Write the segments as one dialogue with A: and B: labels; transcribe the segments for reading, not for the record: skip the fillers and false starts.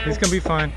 A: He's gonna be fine.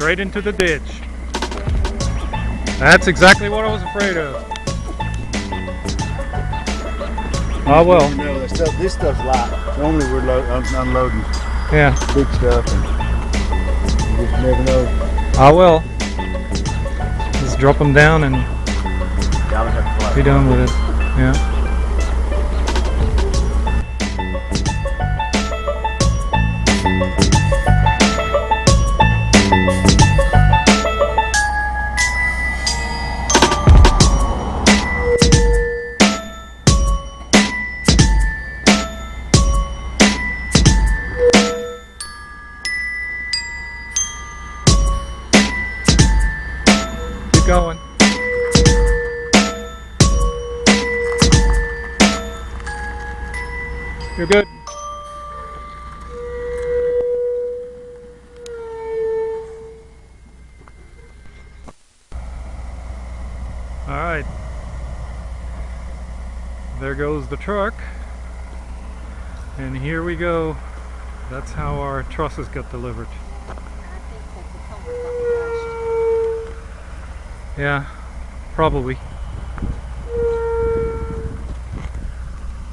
A: Straight into the ditch. That's exactly what I was afraid of. Oh well.
B: No, this stuff's light. Normally we're unloading big stuff, and you just never know.
A: Oh well. Just drop them down and be done with it. Yeah. Going. You're good. All right. There goes the truck. And here we go. That's how our trusses got delivered. Yeah, probably.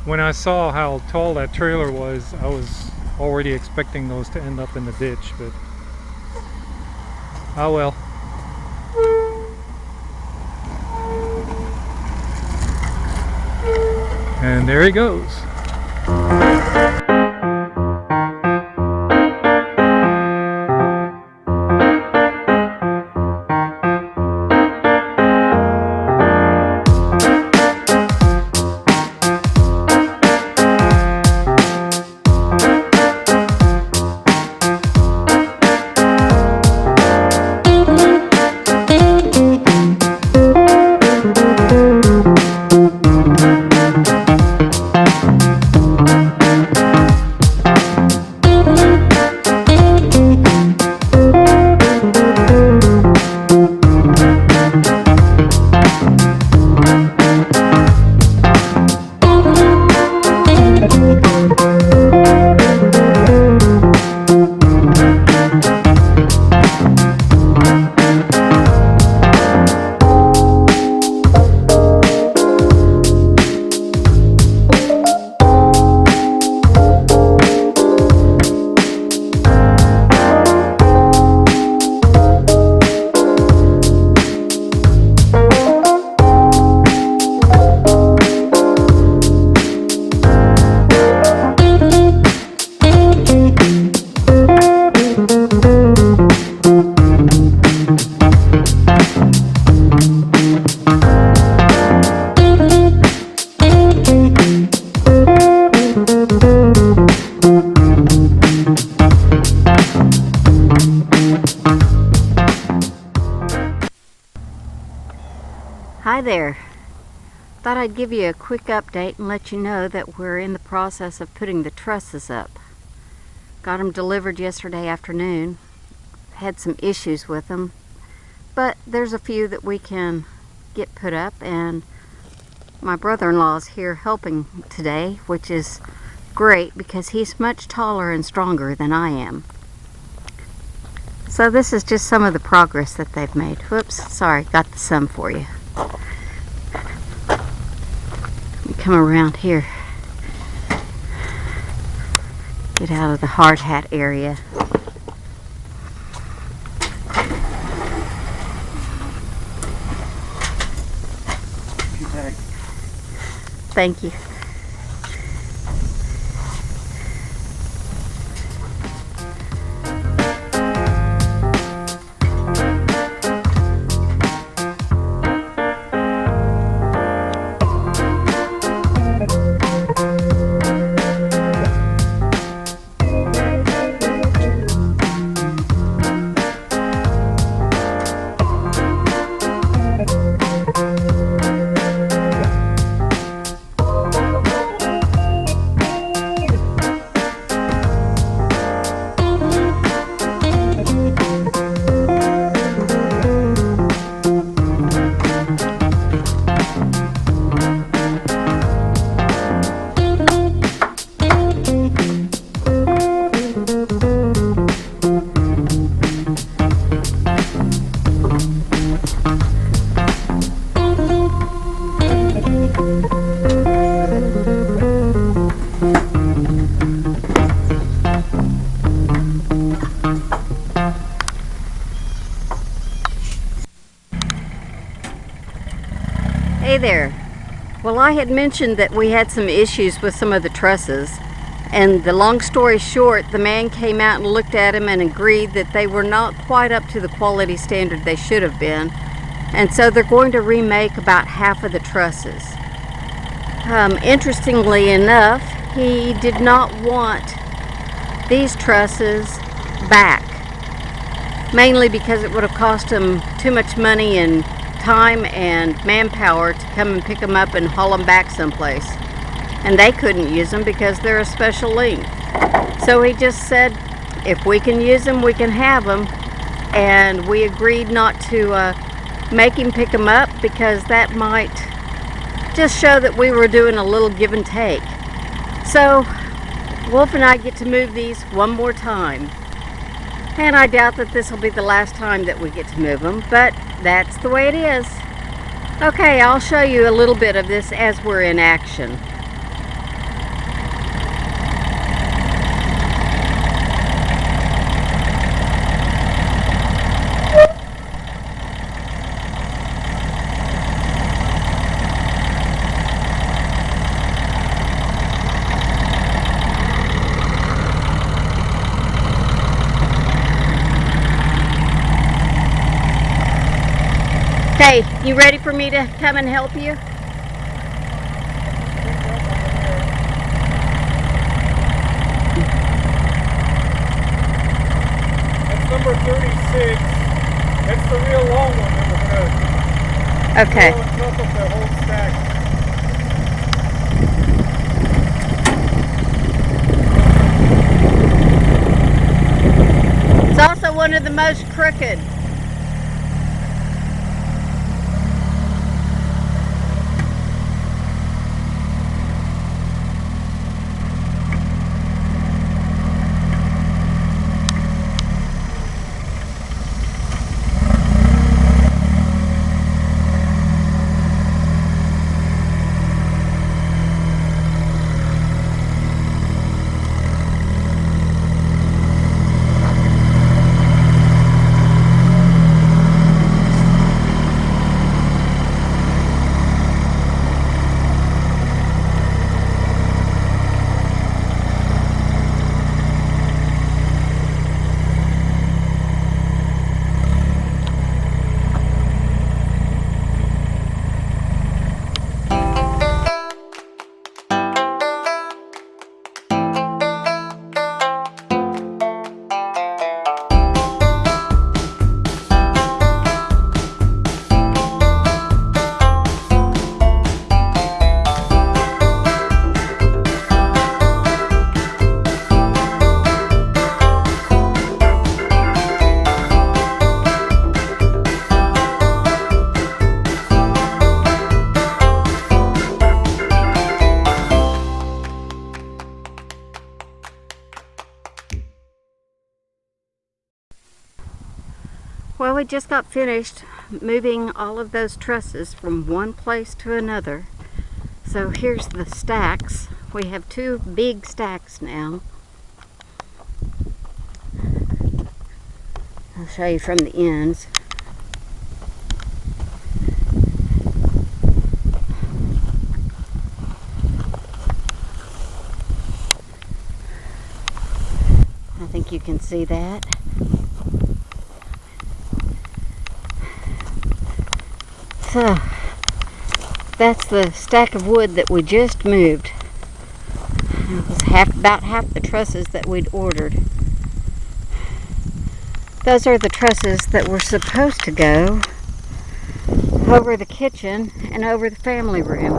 A: When I saw how tall that trailer was, I was already expecting those to end up in the ditch, but oh well. And there he goes.
C: Hi there. Thought I'd give you a quick update and let you know that we're in the process of putting the trusses up. Got them delivered yesterday afternoon. Had some issues with them, but there's a few that we can get put up, and My brother-in-law is here helping today, which is great because he's much taller and stronger than I am. So this is just some of the progress that they've made. Whoops, sorry, got the sun for you. Let me come around here. Get out of the hard hat area. Thank you. Hey there. Well, I had mentioned that we had some issues with some of the trusses, and the long story short, the man came out and looked at them and agreed that they were not quite up to the quality standard they should have been, and so they're going to remake about half of the trusses. Interestingly enough, he did not want these trusses back, mainly because it would have cost him too much money and time and manpower to come and pick them up and haul them back someplace, and they couldn't use them because they're a special length. So he just said, if we can use them, we can have them, and we agreed not to make him pick them up because that might just show that we were doing a little give and take. So Wolf and I get to move these one more time, and I doubt that this will be the last time that we get to move them, but that's the way it is. Okay, I'll show you a little bit of this as we're in action. Okay, you ready for me to come and help you?
A: That's number 36. That's the real long one that we're going to
C: Okay.
A: on top of the whole stack.
C: It's also one of the most crooked. Well, we just got finished moving all of those trusses from one place to another. So here's the stacks. We have two big stacks now. I'll show you from the ends. I think you can see that. So, that's the stack of wood that we just moved. It was about half the trusses that we'd ordered. Those are the trusses that were supposed to go over the kitchen and over the family room.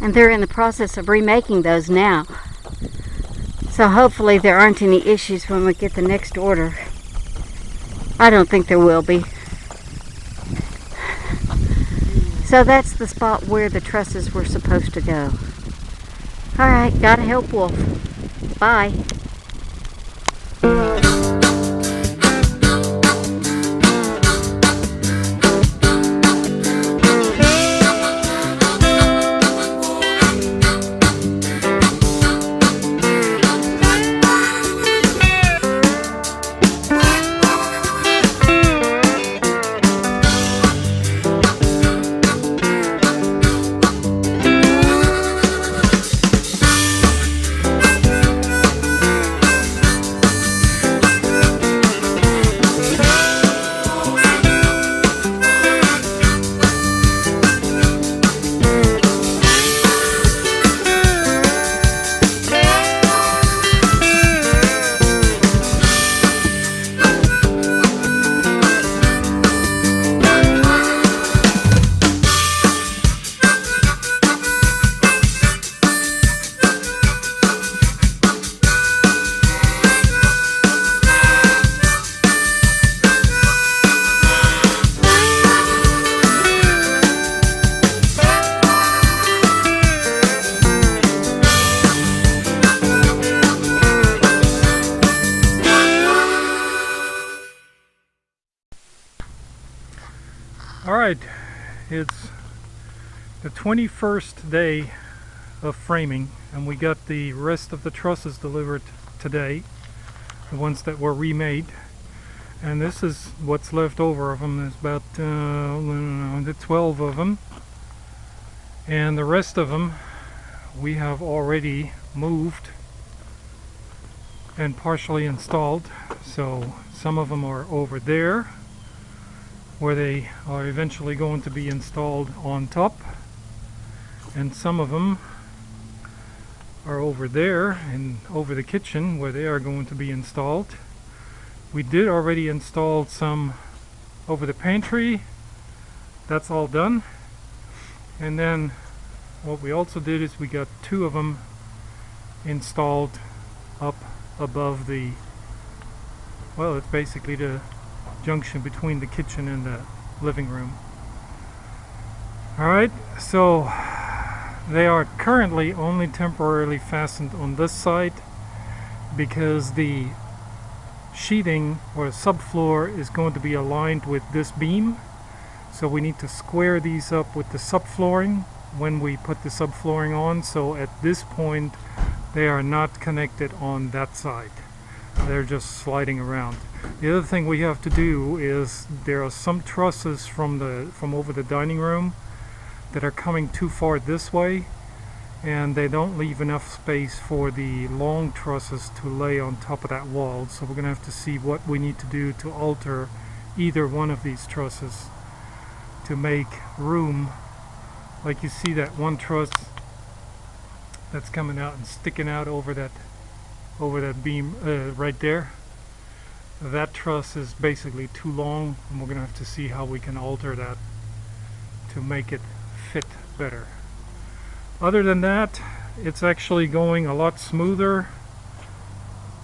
C: And they're in the process of remaking those now. So hopefully there aren't any issues when we get the next order. I don't think there will be. So that's the spot where the trusses were supposed to go. Alright, gotta help Wolf. Bye.
A: Alright, it's the 21st day of framing, and we got the rest of the trusses delivered today, the ones that were remade, and this is what's left over of them. There's about 12 of them, and the rest of them we have already moved and partially installed. So some of them are over there where they are eventually going to be installed on top, and some of them are over there and over the kitchen where they are going to be installed. We did already install some over the pantry. That's all done. And then what we also did is we got two of them installed up above the, well, it's basically the junction between the kitchen and the living room. Alright, so they are currently only temporarily fastened on this side because the sheathing or subfloor is going to be aligned with this beam. So we need to square these up with the subflooring when we put the subflooring on. So at this point they are not connected on that side. They're just sliding around. The other thing we have to do is there are some trusses from over the dining room that are coming too far this way, and they don't leave enough space for the long trusses to lay on top of that wall. So we're gonna have to see what we need to do to alter either one of these trusses to make room. Like you see that one truss that's coming out and sticking out over that beam right there. That truss is basically too long, and we're gonna have to see how we can alter that to make it fit better. Other than that, it's actually going a lot smoother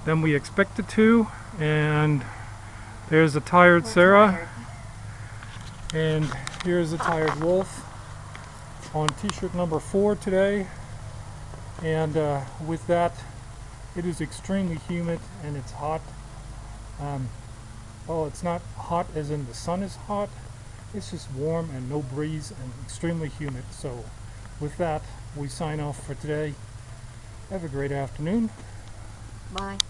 A: than we expected to. And there's a tired Sarah, and here's a tired Wolf on t-shirt number 4 today. And with that, It is extremely humid and it's hot. Well, it's not hot as in the sun is hot. It's just warm and no breeze and extremely humid. So with that, we sign off for today. Have a great afternoon.
C: Bye.